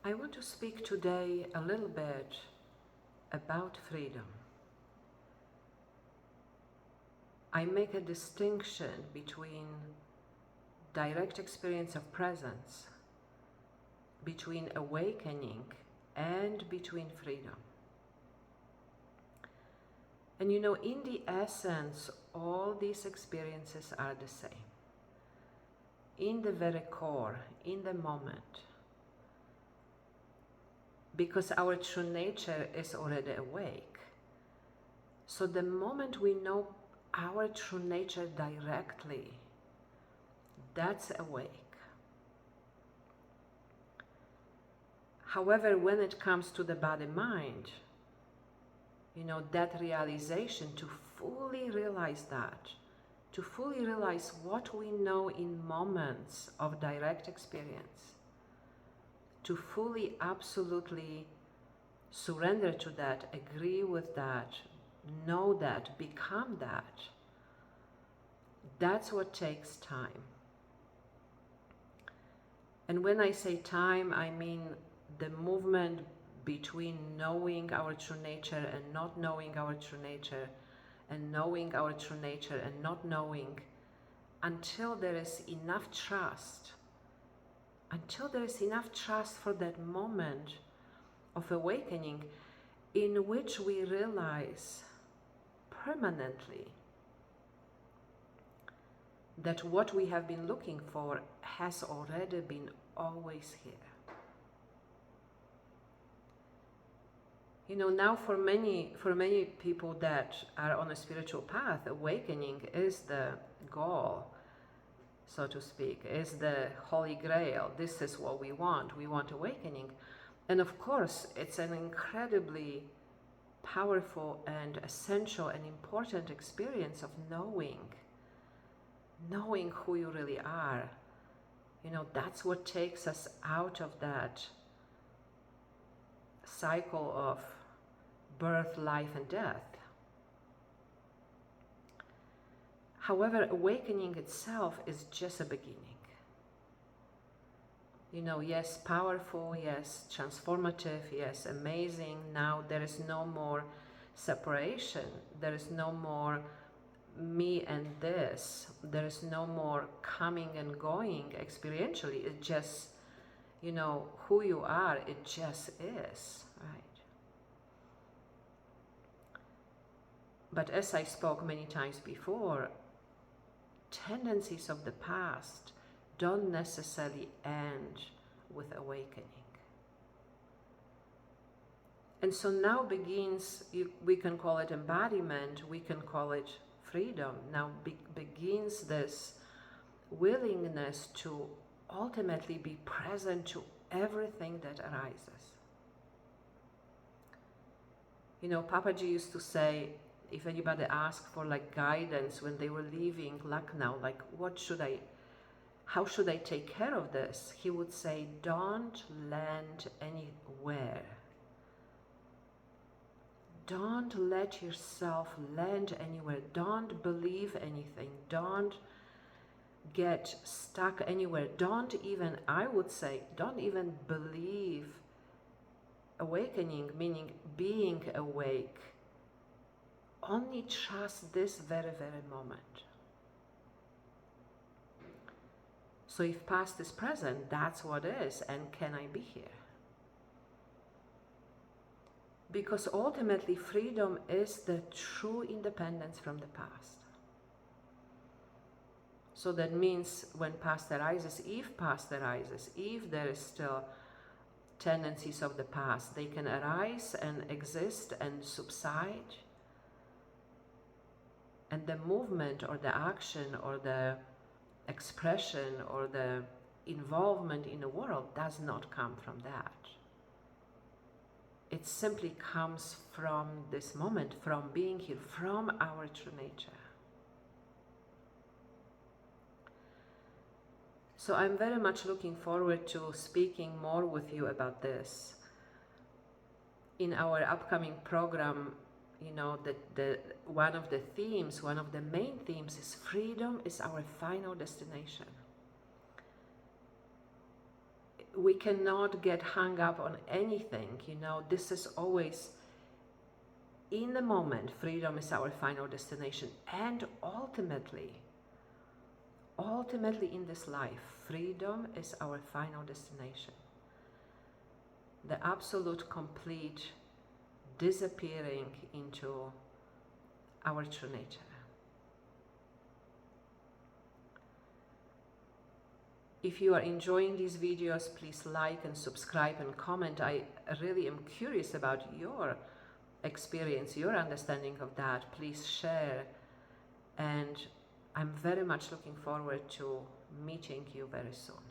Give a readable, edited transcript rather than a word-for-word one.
I want to speak today a little bit about freedom. I make a distinction between direct experience of presence, between awakening, and between freedom. And you know, in the essence, all these experiences are the same. In the very core, in the moment. Because our true nature is already awake. So the moment we know our true nature directly, that's awake. However, when it comes to the body-mind, you know, that realization, to fully realize that, to fully realize what we know in moments of direct experience, to fully, absolutely surrender to that, agree with that, know that, become that, that's what takes time. And when I say time, I mean the movement between knowing our true nature and not knowing our true nature, and knowing our true nature and not knowing, until there is enough trust, for that moment of awakening in which we realize permanently that what we have been looking for has already been always here. You know, now for many people that are on a spiritual path, awakening is the goal, so to speak, is the holy grail. This is what we want. We want awakening. And of course, it's an incredibly powerful and essential and important experience of knowing who you really are. You know, that's what takes us out of that cycle of birth, life, and death. However, awakening itself is just a beginning. You know, yes, powerful, yes, transformative, yes, amazing. Now there is no more separation. There is no more me and this. There is no more coming and going experientially. It just, you know, who you are, it just is, right? But as I spoke many times before, tendencies of the past don't necessarily end with awakening. And so now begins, we can call it embodiment, we can call it freedom. Now begins this willingness to ultimately be present to everything that arises. You know, Papaji used to say, if anybody asked for like guidance when they were leaving Lucknow, like how should I take care of this? He would say, don't land anywhere. Don't let yourself land anywhere. Don't believe anything. Don't get stuck anywhere. Don't even, I would say, don't even believe awakening, meaning being awake. Only trust this very, very moment. So if past is present, that's what is, and can I be here? Because ultimately freedom is the true independence from the past. So that means when past arises, if there is still tendencies of the past, they can arise and exist and subside. And the movement or the action or the expression or the involvement in the world does not come from that. It simply comes from this moment, from being here, from our true nature. So I'm very much looking forward to speaking more with you about this. In our upcoming program, you know, one of the main themes is freedom is our final destination. we cannot get hung up on anything, you know. This is always in the moment. Freedom is our final destination, and ultimately in this life, freedom is our final destination. The absolute, complete disappearing into our true nature. If you are enjoying these videos, please like and subscribe and comment. I really am curious about your experience, your understanding of that. Please share, and I'm very much looking forward to meeting you very soon.